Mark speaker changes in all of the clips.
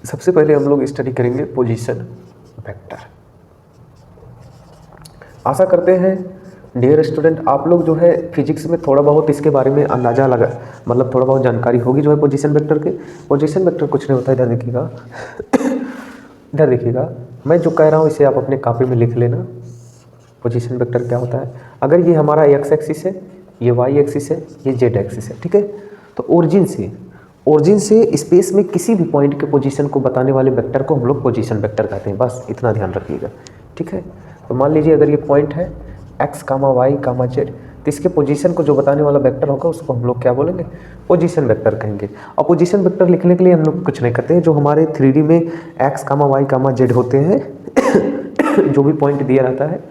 Speaker 1: सबसे पहले हम लोग स्टडी करेंगे पोजीशन वेक्टर। आशा करते हैं डियर स्टूडेंट आप लोग जो है फिजिक्स में थोड़ा बहुत इसके बारे में अंदाज़ा लगा, मतलब थोड़ा बहुत जानकारी होगी जो है पोजीशन वेक्टर के। पोजीशन वेक्टर कुछ नहीं होता है, इधर देखिएगा इधर देखिएगा, मैं जो कह रहा हूँ इसे आप अपने कॉपी में लिख लेना। पोजीशन वेक्टर क्या होता है, अगर ये हमारा एक्स एक्सिस है, ये वाई एक्सिस है, ये जेड एक्सिस है, ठीक है। तो ओरिजिन से स्पेस में किसी भी पॉइंट के पोजीशन को बताने वाले वेक्टर को हम लोग पोजीशन वेक्टर कहते हैं, बस इतना ध्यान रखिएगा, ठीक है। तो मान लीजिए अगर ये पॉइंट है एक्स कामा वाई कामा जेड, तो इसके पोजीशन को जो बताने वाला वेक्टर होगा उसको हम लोग क्या बोलेंगे, पोजीशन वेक्टर कहेंगे। और पोजीशन वेक्टर लिखने के लिए हम लोग कुछ नहीं करते हैं, जो हमारे 3D में एक्स कामा वाई कामा जेड होते हैं जो भी पॉइंट दिया रहता है,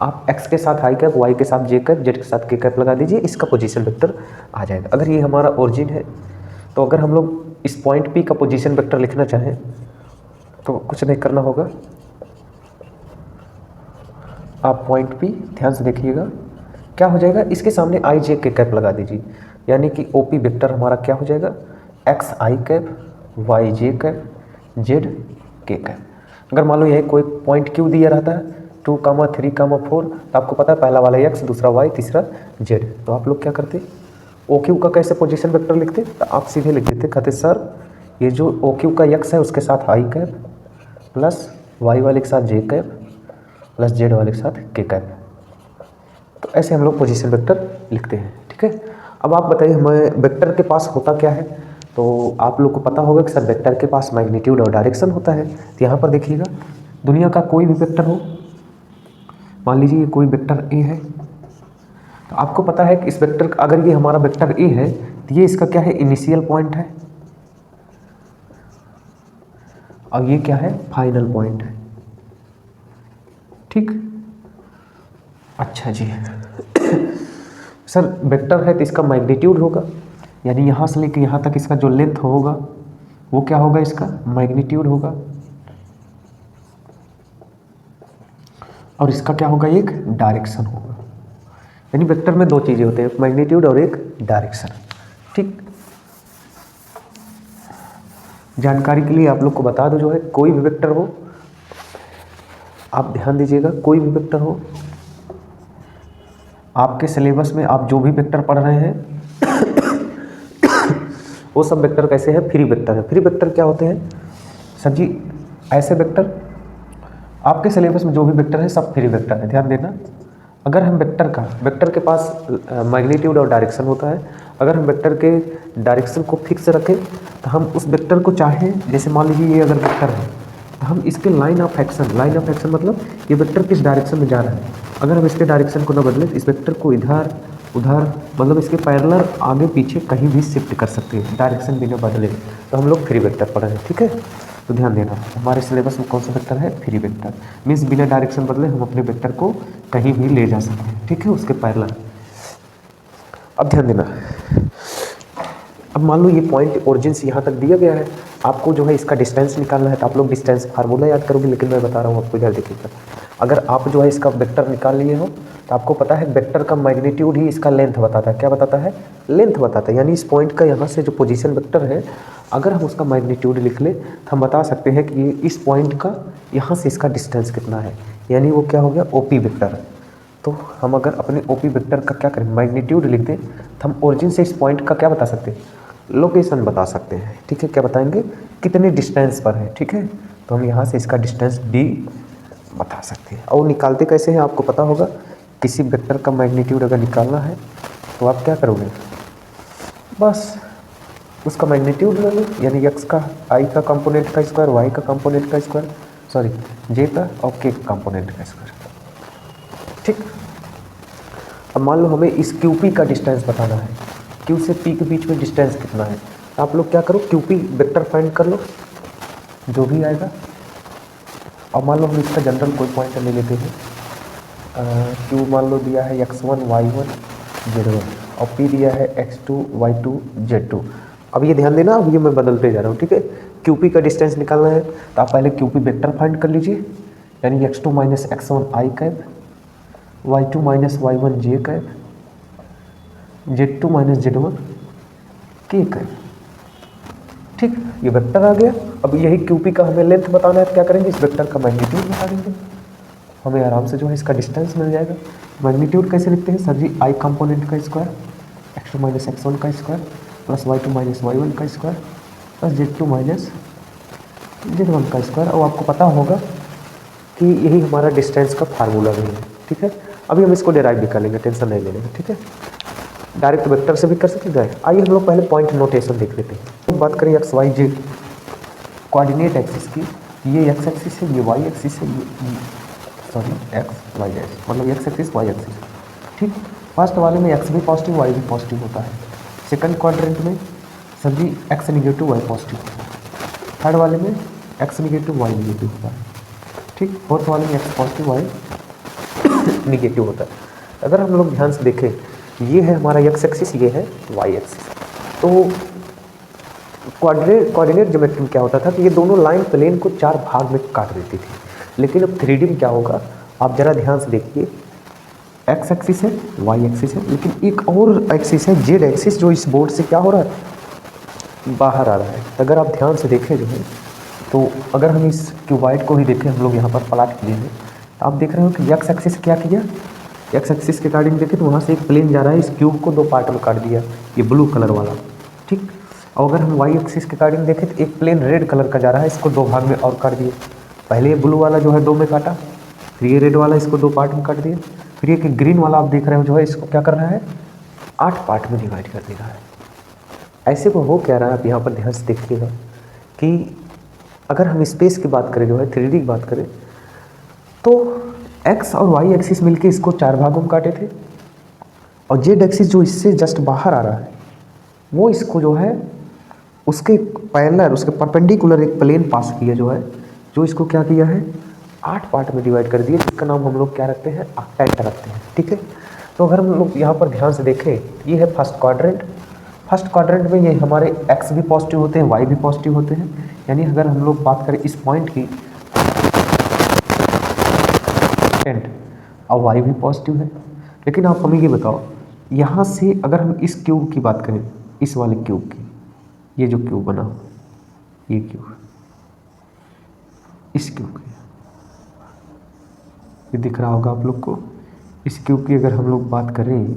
Speaker 1: आप x के साथ आई कैप, y के साथ जे कैप, जेड के साथ के कैप लगा दीजिए, इसका पोजीशन वेक्टर आ जाएगा। अगर ये हमारा ओरिजिन है तो अगर हम लोग इस पॉइंट P का पोजीशन वेक्टर लिखना चाहें तो कुछ नहीं करना होगा, आप पॉइंट P ध्यान से देखिएगा क्या हो जाएगा, इसके सामने आई जे के कैप लगा दीजिए, यानी कि OP वेक्टर हमारा क्या हो जाएगा, x आई कैप, y जे कैप, z के कैप। अगर मान लो यही कोई पॉइंट Q दिया रहता है 2, 3, 4, तो आपको पता है पहला वाला x, दूसरा y, तीसरा z, तो आप लोग क्या करते, OQ का कैसे पोजीशन वेक्टर लिखते, तो आप सीधे लिख देते, कहते सर ये जो OQ का x है उसके साथ आई कैप प्लस y वाले के साथ जे कैप प्लस z वाले के साथ के कैप। तो ऐसे हम लोग पोजीशन वेक्टर लिखते हैं, ठीक है। अब आप बताइए हमें वेक्टर के पास होता क्या है, तो आप लोग को पता होगा कि सर वेक्टर के पास मैग्नीट्यूड और डायरेक्शन होता है। तो यहाँ पर देखिएगा दुनिया का कोई भी वेक्टर हो, मान लीजिए कोई वेक्टर ए है, तो आपको पता है कि इस वेक्टर अगर ये हमारा वेक्टर ए है तो ये इसका क्या है, इनिशियल पॉइंट है, और ये क्या है, फाइनल पॉइंट है, ठीक। अच्छा जी सर वेक्टर है तो इसका मैग्नीट्यूड होगा, यानी यहाँ से लेकर यहाँ तक इसका जो लेंथ होगा वो क्या होगा, इसका मैग्नीट्यूड होगा, और इसका क्या होगा, एक डायरेक्शन होगा। यानी वेक्टर में दो चीज़ें होते हैं, एक मैग्नीट्यूड और एक डायरेक्शन, ठीक। जानकारी के लिए आप लोग को बता दो, जो है कोई भी वेक्टर हो, आप ध्यान दीजिएगा, कोई भी वेक्टर हो, आपके सिलेबस में आप जो भी वेक्टर पढ़ रहे हैं वो सब वेक्टर कैसे हैं, फ्री वेक्टर है। फ्री वेक्टर क्या होते हैं सर जी, ऐसे वेक्टर आपके सिलेबस में जो भी वेक्टर है सब फ्री वेक्टर है, ध्यान देना। अगर हम वेक्टर के पास मैग्नीट्यूड और डायरेक्शन होता है, अगर हम वेक्टर के डायरेक्शन को फिक्स रखें तो हम उस वेक्टर को चाहें, जैसे मान लीजिए ये अगर वेक्टर है तो हम इसके लाइन ऑफ एक्शन मतलब ये वेक्टर किस डायरेक्शन में जा रहा है, अगर हम इसके डायरेक्शन को ना बदले तो इस वेक्टर को इधर उधर मतलब इसके पैरेलल आगे पीछे कहीं भी शिफ्ट कर सकते हैं, डायरेक्शन बिना बदले, तो हम लोग फ्री वेक्टर पढ़ रहे हैं, ठीक है। तो ध्यान देना हमारे सिलेबस में कौन सा वेक्टर है, फ्री वेक्टर, मीन्स बिना डायरेक्शन बदले हम अपने वेक्टर को कहीं भी ले जा सकते हैं, ठीक है, उसके पैरेलल। अब ध्यान देना, अब मान लो ये पॉइंट ओरिजिन से यहाँ तक दिया गया है, आपको जो है इसका डिस्टेंस निकालना है, तो आप लोग डिस्टेंस फार्मूला याद करोगे, लेकिन मैं बता रहा हूँ आपको, इधर देखिएगा, अगर आप जो है इसका वेक्टर निकाल लिए हो तो आपको पता है वेक्टर का मैग्नीट्यूड ही इसका लेंथ बताता है, क्या बताता है, लेंथ बताता है। यानी इस पॉइंट का यहाँ से जो पोजीशन वेक्टर है, अगर हम उसका मैग्नीट्यूड लिख लें तो हम बता सकते हैं कि इस पॉइंट का यहाँ से इसका डिस्टेंस कितना है, यानी वो क्या हो गया, OP वेक्टर। तो हम अगर अपने OP वेक्टर का क्या करें, मैग्नीट्यूड लिख दें, तो हम ओरिजिन से इस पॉइंट का क्या बता सकते हैं, लोकेशन बता सकते हैं, ठीक है। क्या बताएंगे, कितने डिस्टेंस पर है, ठीक है। तो हम यहाँ से इसका डिस्टेंस D बता सकते हैं। और निकालते कैसे हैं आपको पता होगा, किसी वेक्टर का मैग्नीट्यूड अगर निकालना है तो आप क्या करोगे, बस उसका मैग्नीट्यूड ले लो, यानी x का i का कंपोनेंट का स्क्वायर, y का कंपोनेंट का स्क्वायर, सॉरी j का और k का कंपोनेंट का स्क्वायर, ठीक। अब मान लो हमें इस QP का डिस्टेंस बताना है, Q से P के बीच में डिस्टेंस कितना है, तो आप लोग क्या करो, QP वेक्टर फाइंड कर लो जो भी आएगा। अब मान लो हम इसका जनरल कोई पॉइंट ले लेते हैं, Q मान लो दिया है x1 y1 z1 और P दिया है x2 y2 z2। अब ये ध्यान देना, अब ये मैं बदलते जा रहा हूँ, ठीक है। QP का डिस्टेंस निकालना है तो आप पहले QP वेक्टर फाइंड कर लीजिए, यानी x2 माइनस x1 आई कैप, y2 माइनस y1 जे कैप, z2 माइनस z1 के कैप। ठीक, ये वेक्टर आ गया। अब यही QP का हमें लेंथ बताना है तो क्या करेंगे, इस वेक्टर का मैग्नीट्यूड बता देंगे, हमें आराम से जो है इसका डिस्टेंस मिल जाएगा। मैग्नीट्यूड कैसे लिखते हैं सर जी, I कंपोनेंट का स्क्वायर x2 माइनस x1 का square plus y2 minus y1 का square plus z2 minus z1 का स्क्वायर। और आपको पता होगा कि यही हमारा डिस्टेंस का फार्मूला भी है। ठीक है, अभी हम इसको डेराइव भी कर लेंगे, टेंशन नहीं लेंगे। ठीक है, डायरेक्ट वेक्टर से भी कर सकते हैं। आइए हम लोग पहले पॉइंट नोटेशन देख लेते हैं। तो बात करें X Y Z coordinate axis की, ये एक्स एक्सिस है, ये वाई एक्सिस है, ये सॉरी एक्स वाई जेड मतलब एक्स एक्सिस वाई एक्सिस। ठीक, फर्स्ट वाले में एक्स भी पॉजिटिव वाई भी पॉजिटिव होता है, सेकंड क्वाड्रेंट में सभी एक्स निगेटिव वाई पॉजिटिव होता है, थर्ड वाले में एक्स निगेटिव वाई निगेटिव होता है। ठीक, फोर्थ वाले में एक्स पॉजिटिव वाई निगेटिव होता है। अगर हम लोग ध्यान से देखें, ये है हमारा एक्स एक्सिस, ये है वाई एक्सिस। तो कोऑर्डिनेट ज्योमेट्री में क्या होता था कि ये दोनों लाइन प्लेन को 4 भाग में काट देती थी। लेकिन अब 3D में क्या होगा, आप ज़रा ध्यान से देखिए, एक्स एक्सिस है, वाई एक्सिस है, लेकिन एक और एक्सिस है जेड एक्सिस, जो इस बोर्ड से क्या हो रहा है, बाहर आ रहा है। अगर आप ध्यान से देखें जो है, तो अगर हम इस क्यूबॉइड को ही देखें, हम लोग यहाँ पर प्लॉट किए हैं, तो आप देख रहे हो कि एक्स एक्सिस क्या किया, एक्स एक्सिस के अकॉर्डिंग देखें तो वहाँ से एक प्लेन जा रहा है, इस क्यूब को 2 पार्ट में काट दिया, ये ब्लू कलर वाला। ठीक, और अगर हम वाई एक्सिस के अकॉर्डिंग देखें तो एक प्लेन रेड कलर का जा रहा है, इसको 2 भाग में और काट दिए। पहले ये ब्लू वाला जो है 2 में काटा, फिर ये रेड वाला इसको 2 पार्ट में काट दिया, फिर ये ग्रीन वाला आप देख रहे हो जो है इसको क्या कर रहा है, 8 पार्ट में डिवाइड कर दे रहा है। ऐसे को हो क्या रहा है, आप यहाँ पर ध्यान से देखिएगा कि अगर हम स्पेस की बात करें जो है 3D की बात करें, तो एक्स और वाई एक्सिस मिलके इसको 4 भागों में काटे थे, और जेड एक्सिस जो इससे जस्ट बाहर आ रहा है वो इसको जो है उसके पैरेलल, उसके परपेंडिकुलर एक प्लेन पास किया जो है, जो इसको क्या किया है, 8 पार्ट में डिवाइड कर दिया, जिसका नाम हम लोग क्या रखते हैं, ऑक्टेंट रखते हैं। ठीक है, तो अगर हम लोग यहाँ पर ध्यान से देखें, ये है फर्स्ट क्वाड्रेंट। फर्स्ट क्वाड्रेंट में ये हमारे एक्स भी पॉजिटिव होते हैं, वाई भी पॉजिटिव होते हैं, यानी अगर हम लोग बात करें इस पॉइंट की, और वाई भी पॉजिटिव है। लेकिन आप हमें ये बताओ, यहाँ से अगर हम इस क्यूब की बात करें, इस वाले क्यूब की, ये जो क्यूब बना हो, ये क्यूब, इस क्यूब की, ये दिख रहा होगा आप लोग को, इस क्यूब की अगर हम लोग बात करें,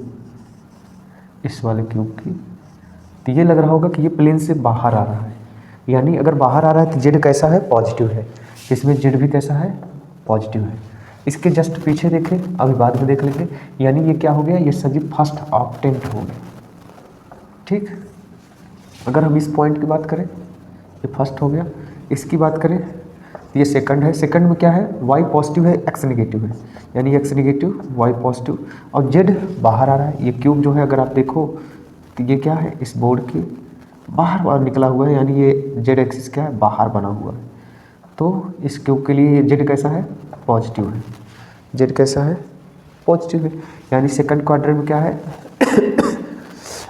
Speaker 1: इस वाले क्यूब की, तो ये लग रहा होगा कि ये प्लेन से बाहर आ रहा है। यानी अगर बाहर आ रहा है तो जेड कैसा है, पॉजिटिव है, इसमें जेड भी कैसा है, पॉजिटिव है। इसके जस्ट पीछे देखें, अभी बाद में देख लेंगे, यानी ये क्या हो गया, ये सभी फर्स्ट ऑक्टेंट हो गए। ठीक, अगर हम इस पॉइंट की बात करें, ये फर्स्ट हो गया, इसकी बात करें ये सेकंड है, सेकंड में क्या है, वाई पॉजिटिव है, एक्स नेगेटिव है, यानी एक्स नेगेटिव वाई पॉजिटिव, और जेड बाहर आ रहा है। ये क्यूब जो है अगर आप देखो तो ये क्या है, इस बोर्ड के बाहर निकला हुआ है, यानी ये जेड एक्सिस क्या है, बाहर बना हुआ है। तो इस क्यूब के लिए जेड कैसा है, पॉजिटिव है, जेड कैसा है, पॉजिटिव है, यानी सेकंड क्वाड्रेंट में क्या है,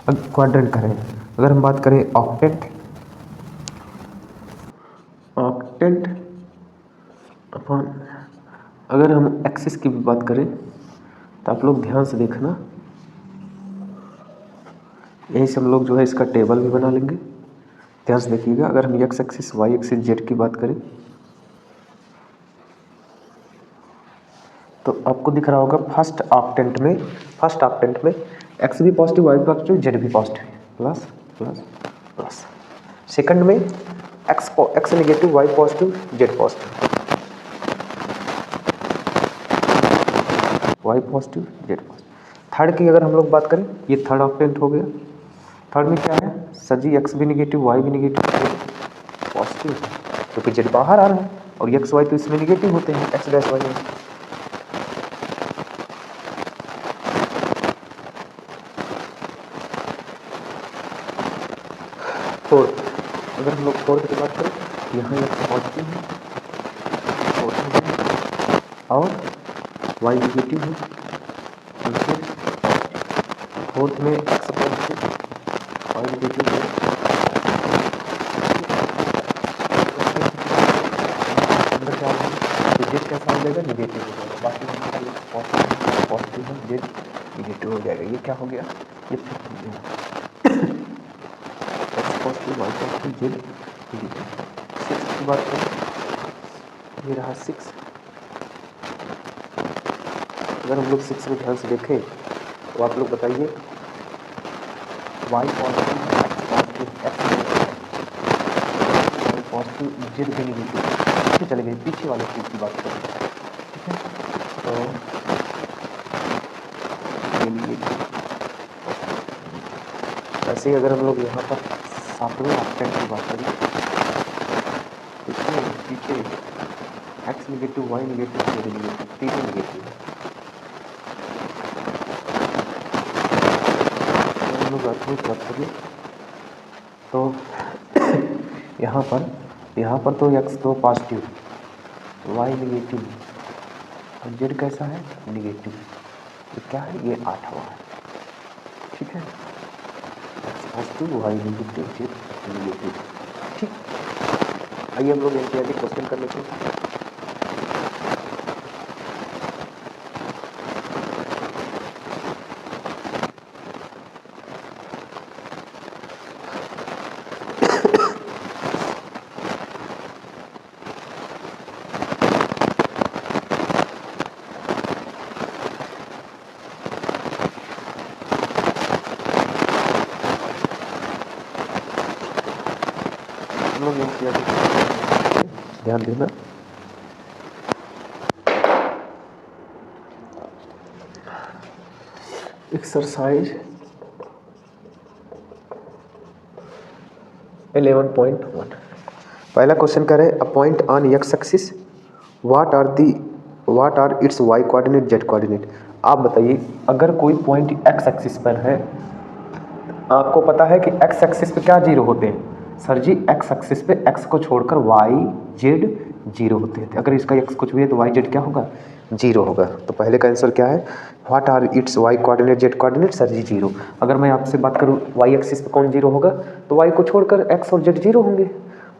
Speaker 1: क्वाड्रेंट करें, अगर हम बात करें ऑक्टेंट, ऑक्टेंट अपॉन, अगर हम एक्सिस की भी बात करें तो आप लोग ध्यान से देखना, यही से हम लोग जो है इसका टेबल भी बना लेंगे, ध्यान से देखिएगा। अगर हम X axis Y axis Z की बात करें तो आपको दिख रहा होगा फर्स्ट ऑक्टेंट में एक्स भी पॉजिटिव वाई भी पॉजिटिव जेड भी positive, plus plus plus. Second में X negative Y positive Z positive, Y positive Z positive. Third की अगर हम लोग बात करें, ये थर्ड ऑक्टेंट हो गया। थर्ड में क्या है, सजी एक्स भी निगेटिव वाई भी निगेटिव पॉजिटिव, क्योंकि जेड बाहर आ रहा है, और एक्स वाई तो इसमें निगेटिव होते हैं, एक्स डैश वाई में। फोर्थ, अगर हम लोग फोर्थ की बात करें, यहाँ एक्स पॉजिटिव है और वाई निगेटिव है, फोर्थ में एक्स पॉजिटिव वाई निगेटिव है, अंदर क्या होगा, जेड कैसा हो जाएगा, निगेटिव हो जाएगा, बाकी पॉजिटिव है, जेड निगेटिव हो जाएगा। ये क्या हो गया, ये फिफ्थ हो गया, x positive y positive Z negative. 6 की बात करें, ये रहा 6। अगर हम लोग 6 में ध्यान से देखें तो आप लोग बताइए y positive, x positive, x negative, y positive, Z भी नेगेटिव। पीछे चले गए, पीछे वाले चीज की बात करें, ठीक है। तो ऐसे ही अगर हम लोग यहाँ पर 7वें ऑक्टेंट की बात करें, पीछे x negative, y negative, Z negative, तीनों नेगेटिव है। हम लोग बात करें तो यहाँ पर तो x तो पॉजिटिव, y नेगेटिव और जेड कैसा है, नेगेटिव। तो क्या है, ये 8वां है, ठीक है। x positive, y negative, Z negative, ठीक। आइए हम लोग एनसीईआरटी क्वेश्चन कर लेते हैं। ध्यान देना, एक्सरसाइज 11.1। पहला क्वेश्चन करें, a point on X axis, what are its Y coordinate, Z coordinate. आप बताइए, अगर कोई पॉइंट एक्स एक्सिस पर है, आपको पता है कि एक्स एक्सिस पे क्या जीरो होते हैं सर जी, एक्स एक्सिस पे एक्स को छोड़कर वाई जेड जीरो होते हैं। अगर इसका एक्स कुछ भी है तो वाई जेड क्या होगा, जीरो होगा। तो पहले का आंसर क्या है, what are its Y coordinate, Z coordinate, sir ji zero. अगर मैं आपसे बात करूँ वाई एक्सिस पे कौन जीरो होगा, तो वाई को छोड़कर एक्स और जेड जीरो होंगे।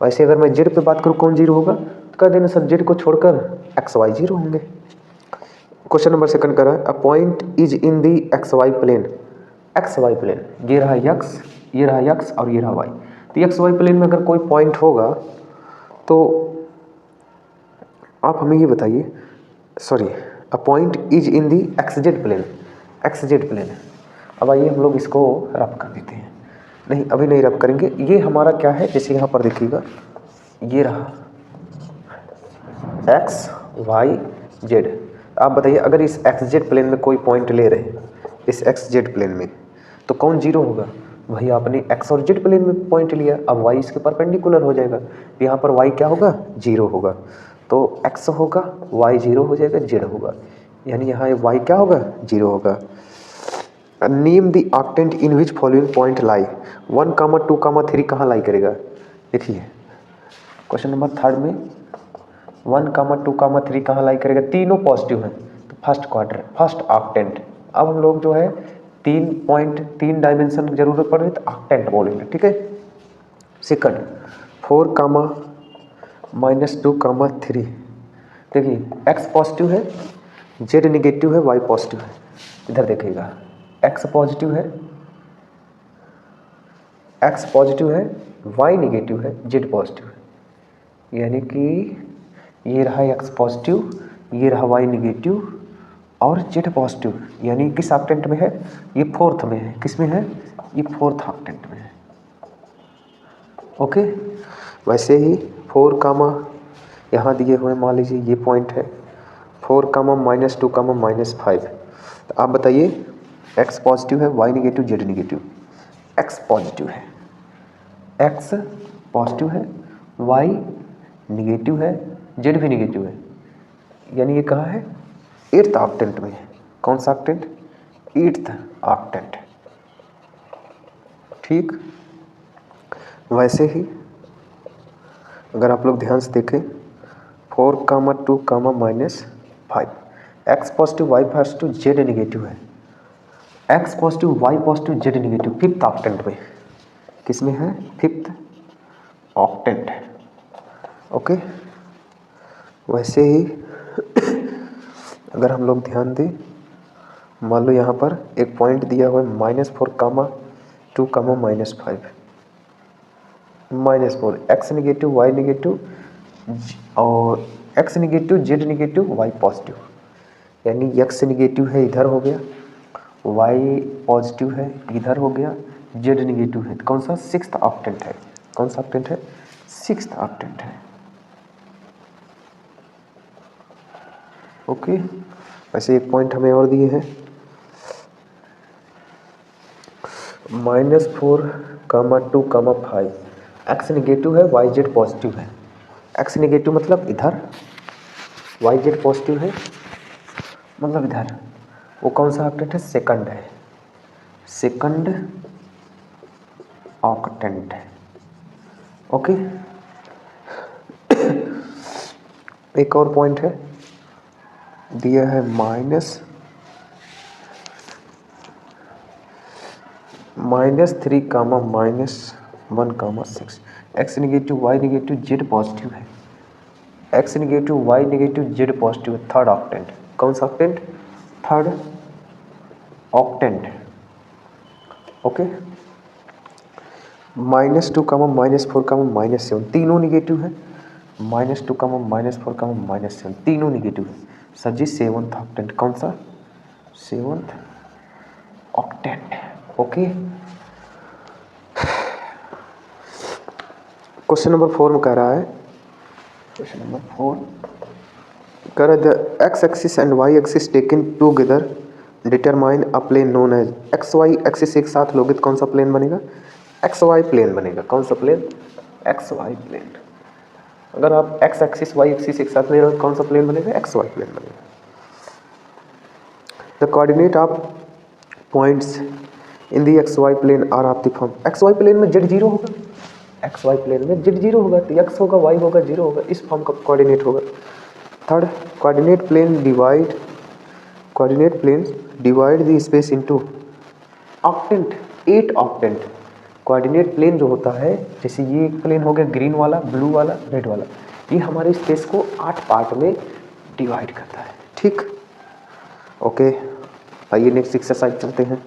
Speaker 1: वैसे अगर मैं जेड पे बात करूँ कौन जीरो होगा, तो कह देना सर जेड को छोड़कर एक्स वाई जीरो होंगे। क्वेश्चन नंबर सेकंड करा, a point is in the X Y plane, X Y plane, ये रहा एक्स, ये रहा एक्स और ये रहा वाई। तो एक्स वाई प्लेन में अगर कोई पॉइंट होगा तो आप हमें ये बताइए, sorry, a point is in the X Z plane, X Z plane है। अब आइए हम लोग इसको रब कर देते हैं, नहीं अभी नहीं रब करेंगे। ये हमारा क्या है, जैसे यहाँ पर देखिएगा, ये रहा एक्स वाई जेड। आप बताइए, अगर इस एक्स जेड प्लेन में कोई पॉइंट ले रहे हैं, इस एक्स जेड प्लेन में, तो कौन जीरो होगा, वही आपने एक्स और जेड प्लेन में पॉइंट लिया। अब वाई इसके परपेंडिकुलर हो जाएगा, यहाँ पर वाई क्या होगा, जीरो होगा। तो एक्स होगा, वाई जीरो हो जाएगा, जेड होगा, यानी यहाँ वाई क्या होगा, जीरो होगा। Name the octant in which following point लाई, 1, 2, 3 कहाँ लाई करेगा। देखिए क्वेश्चन नंबर थर्ड में 1, 2, 3 कहाँ लाई करेगा, तीनों पॉजिटिव हैं, तो फर्स्ट क्वाड्रेंट, फर्स्ट ऑक्टेंट। अब हम लोग जो है 3 पॉइंट 3 डायमेंशन की जरूरत पड़ रही तो ऑक्टेंट बोलेंगे, ठीक है। सेकंड 4, -2, 3, देखिए एक्स पॉजिटिव है, जेड निगेटिव है, वाई पॉजिटिव है। इधर देखिएगा, एक्स पॉजिटिव है, एक्स पॉजिटिव है, वाई निगेटिव है, जेड पॉजिटिव है। यानी कि ये रहा एक्स पॉजिटिव, ये रहा वाई निगेटिव और जेड पॉजिटिव। यानी किस ऑक्टेंट में है, ये फोर्थ में है। किस में है, ये फोर्थ ऑक्टेंट में है। ओके, वैसे ही 4, यहाँ दिए हुए मान लीजिए ये पॉइंट है 4, -2, -5। तो आप बताइए, एक्स पॉजिटिव है, Y negative, Z negative. X positive है, एक्स पॉजिटिव है, वाई निगेटिव है, जेड भी निगेटिव है। यानी ये कहाँ है, 8th ऑक्टेंट में है। कौन सा ऑक्टेंट, 8th ऑक्टेंट, ठीक। वैसे ही अगर आप लोग ध्यान से देखें 4, 2, -5, X positive, Y positive, Z negative है। X positive, Y positive, Z negative, 5th octant में। किस में है, 5th ऑक्टेंट। ओके, वैसे ही अगर हम लोग ध्यान दें, मान लो यहाँ पर एक पॉइंट दिया हुआ है -4, -2, -5। -4, एक्स निगेटिव वाई निगेटिव और X negative Z negative Y positive, यानी एक्स निगेटिव है इधर हो गया, वाई पॉजिटिव है इधर हो गया, जेड निगेटिव है। कौन सा? 6th ऑक्टेंट है। कौन सा ऑक्टेंट है? 6th ऑक्टेंट है। ओके, वैसे एक पॉइंट हमें और दिए हैं, -4, 2, 5, एक्स निगेटिव है वाई जेड पॉजिटिव है। एक्स निगेटिव मतलब इधर, वाई जेड पॉजिटिव है मतलब इधर। वो कौन सा ऑक्टेंट है? सेकंड है, सेकंड ऑक्टेंट है। ओके, एक और पॉइंट है दिया है -3, -1, 6, X negative Y negative Z positive है, X negative Y negative Z positive है। Third octant. कौन सा ऑक्टेंट? Third octant. ओके, -2, -4, -7 तीनों निगेटिव है, -2, -4, -7 तीनों निगेटिव है। सर जी 7th ऑक्टेंट। कौन सा? 7th octant. Okay, question number 4 में कह रहा है, क्वेश्चन नंबर 4 कह रहा है the X axis and Y axis taken together determine a plane known as. X Y axis एक साथ लोगे तो कौन सा प्लेन बनेगा? एक्स वाई प्लेन बनेगा। कौन सा प्लेन? X Y plane. अगर आप एक्स एक्सिस वाई एक्सिस एक साथ ले रहे हो तो कौन सा प्लेन बनेगा? एक्स वाई प्लेन बनेगा। The coordinate of points in the X Y plane are of the form. X Y plane में जेड जीरो होगा, एक्स वाई प्लेन में जेड जीरो होगा तो एक्स होगा वाई होगा जीरो होगा, इस फॉर्म का कोऑर्डिनेट होगा। Third, coordinate plane divide the space into octant, 8 octant. Coordinate plane जो होता है, जैसे ये एक प्लेन हो गया ग्रीन वाला, ब्लू वाला, रेड वाला, ये हमारे स्पेस को 8 पार्ट में डिवाइड करता है। ठीक, ओके, आइए नेक्स्ट एक्सरसाइज चलते हैं।